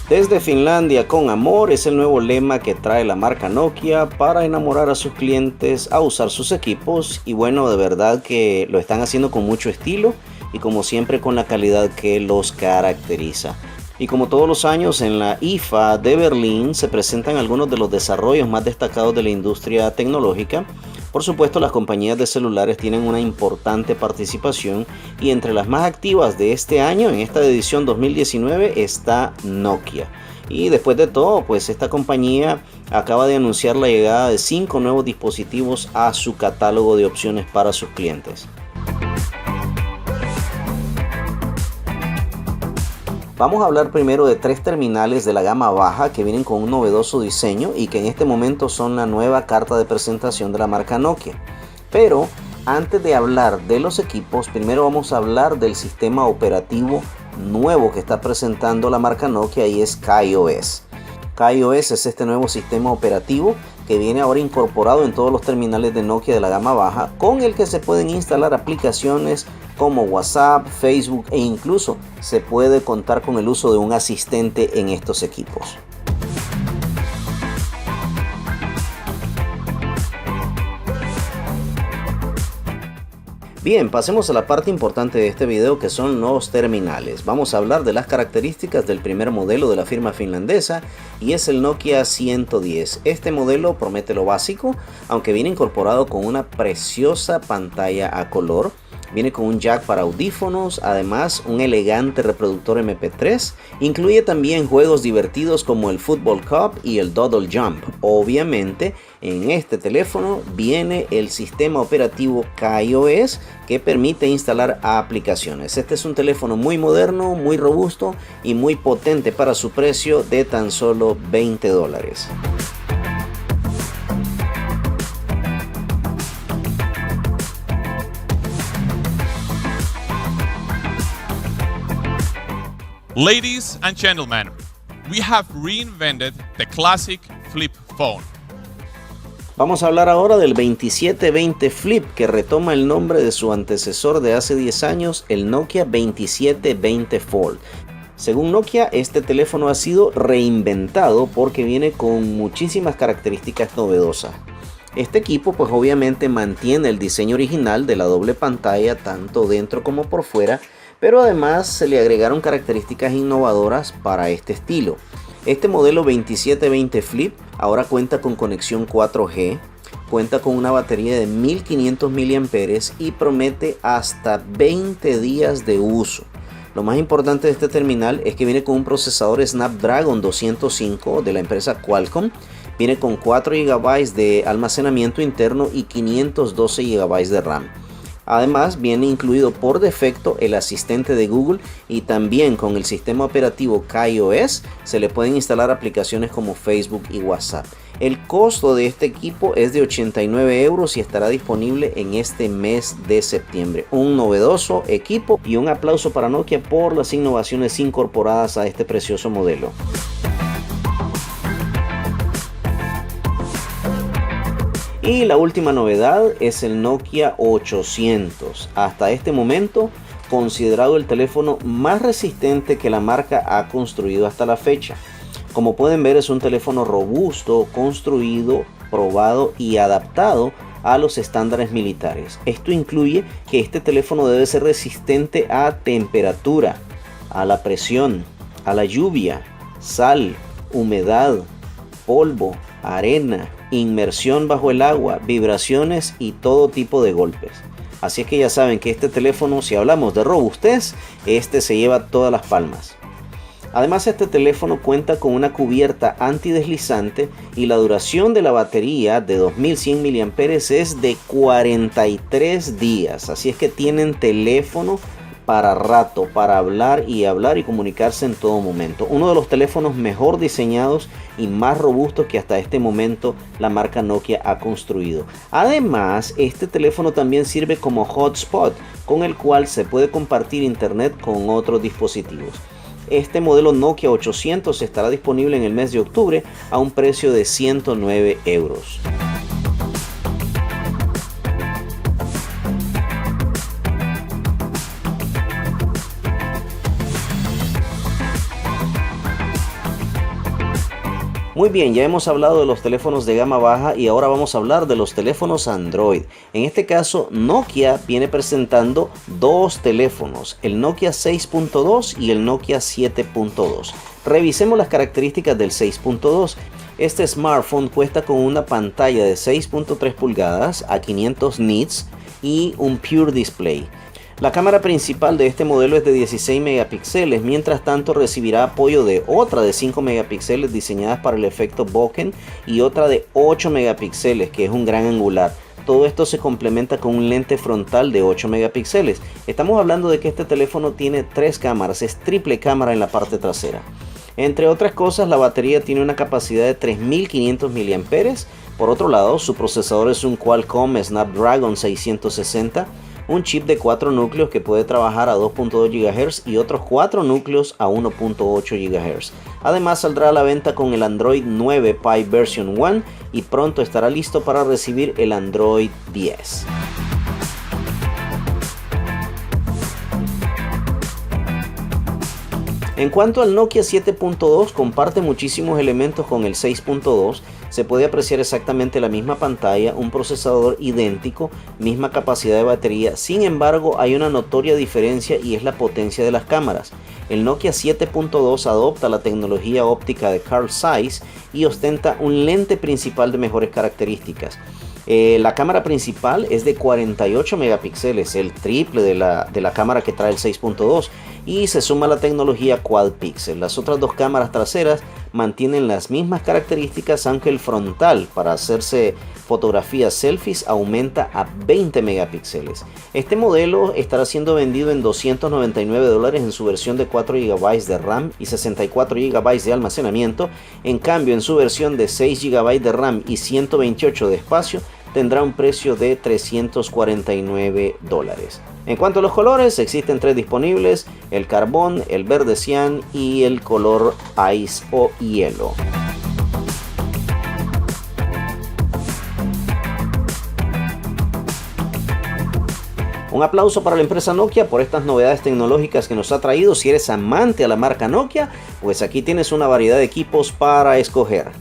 Desde Finlandia con amor es el nuevo lema que trae la marca Nokia para enamorar a sus clientes a usar sus equipos, y bueno, de verdad que lo están haciendo con mucho estilo y como siempre con la calidad que los caracteriza. Y como todos los años en la IFA de Berlín se presentan algunos de los desarrollos más destacados de la industria tecnológica. Por supuesto, las compañías de celulares tienen una importante participación y entre las más activas de este año, en esta edición 2019, está Nokia. Y después de todo, pues esta compañía acaba de anunciar la llegada de 5 nuevos dispositivos a su catálogo de opciones para sus clientes. Vamos a hablar primero de 3 terminales de la gama baja que vienen con un novedoso diseño y que en este momento son la nueva carta de presentación de la marca Nokia. Pero antes de hablar de los equipos, primero vamos a hablar del sistema operativo nuevo que está presentando la marca Nokia, y es KaiOS. KaiOS es este nuevo sistema operativo que viene ahora incorporado en todos los terminales de Nokia de la gama baja, con el que se pueden instalar aplicaciones como WhatsApp, Facebook e incluso se puede contar con el uso de un asistente en estos equipos. Bien, pasemos a la parte importante de este video, que son los terminales. Vamos a hablar de las características del primer modelo de la firma finlandesa, y es el Nokia 110. Este modelo promete lo básico, aunque viene incorporado con una preciosa pantalla a color. Viene con un jack para audífonos, además un elegante reproductor MP3. Incluye también juegos divertidos como el Football Cup y el Doodle Jump. Obviamente, en este teléfono viene el sistema operativo KaiOS que permite instalar aplicaciones. Este es un teléfono muy moderno, muy robusto y muy potente para su precio de tan solo $20. Ladies and gentlemen, we have reinvented the classic flip phone. Vamos a hablar ahora del 2720 Flip, que retoma el nombre de su antecesor de hace 10 años, el Nokia 2720 Fold. Según Nokia, este teléfono ha sido reinventado porque viene con muchísimas características novedosas. Este equipo pues obviamente mantiene el diseño original de la doble pantalla tanto dentro como por fuera, pero además se le agregaron características innovadoras para este estilo. Este modelo 2720 Flip ahora cuenta con conexión 4G, cuenta con una batería de 1500 mAh y promete hasta 20 días de uso. Lo más importante de este terminal es que viene con un procesador Snapdragon 205 de la empresa Qualcomm. Viene con 4 GB de almacenamiento interno y 512 GB de RAM. Además viene incluido por defecto el asistente de Google, y también con el sistema operativo KaiOS se le pueden instalar aplicaciones como Facebook y WhatsApp. El costo de este equipo es de 89 € y estará disponible en este mes de septiembre. Un novedoso equipo, y un aplauso para Nokia por las innovaciones incorporadas a este precioso modelo. Y la última novedad es el Nokia 800. Hasta este momento considerado el teléfono más resistente que la marca ha construido hasta la fecha. Como pueden ver, es un teléfono robusto, construido, probado y adaptado a los estándares militares. Esto incluye que este teléfono debe ser resistente a temperatura, a la presión, a la lluvia, sal, humedad, polvo, arena, inmersión bajo el agua, vibraciones y todo tipo de golpes. Así es que ya saben que este teléfono, si hablamos de robustez, este se lleva todas las palmas. Además, este teléfono cuenta con una cubierta antideslizante y la duración de la batería de 2100 mAh es de 43 días. Así es que tienen teléfono para rato, para hablar y comunicarse en todo momento. Uno de los teléfonos mejor diseñados y más robustos que hasta este momento la marca Nokia ha construido. Además, este teléfono también sirve como hotspot, con el cual se puede compartir internet con otros dispositivos. Este modelo Nokia 800 estará disponible en el mes de octubre a un precio de 109 €. Muy bien, ya hemos hablado de los teléfonos de gama baja y ahora vamos a hablar de los teléfonos Android. En este caso, Nokia viene presentando dos teléfonos, el Nokia 6.2 y el Nokia 7.2. Revisemos las características del 6.2. Este smartphone cuenta con una pantalla de 6.3 pulgadas a 500 nits y un Pure Display. La cámara principal de este modelo es de 16 megapíxeles, mientras tanto recibirá apoyo de otra de 5 megapíxeles diseñadas para el efecto bokeh y otra de 8 megapíxeles que es un gran angular. Todo esto se complementa con un lente frontal de 8 megapíxeles. Estamos hablando de que este teléfono tiene 3 cámaras, es triple cámara en la parte trasera. Entre otras cosas, la batería tiene una capacidad de 3500 mAh. Por otro lado, su procesador es un Qualcomm Snapdragon 660, un chip de 4 núcleos que puede trabajar a 2.2 GHz y otros 4 núcleos a 1.8 GHz. Además saldrá a la venta con el Android 9 Pie Version 1 y pronto estará listo para recibir el Android 10. En cuanto al Nokia 7.2, comparte muchísimos elementos con el 6.2. Se puede apreciar exactamente la misma pantalla, un procesador idéntico, misma capacidad de batería. Sin embargo, hay una notoria diferencia y es la potencia de las cámaras. El Nokia 7.2 adopta la tecnología óptica de Carl Zeiss y ostenta un lente principal de mejores características. La cámara principal es de 48 megapíxeles, el triple de la cámara que trae el 6.2, y se suma la tecnología Quad Pixel. Las otras dos cámaras traseras mantienen las mismas características, aunque el frontal para hacerse fotografías selfies aumenta a 20 megapíxeles. Este modelo estará siendo vendido en $299 en su versión de 4 GB de RAM y 64 GB de almacenamiento. En cambio, en su versión de 6 GB de RAM y 128 de espacio, tendrá un precio de $349. En cuanto a los colores, existen 3 disponibles: el carbón, el verde cian y el color ice o hielo. Un aplauso para la empresa Nokia por estas novedades tecnológicas que nos ha traído. Si eres amante a la marca Nokia, pues aquí tienes una variedad de equipos para escoger.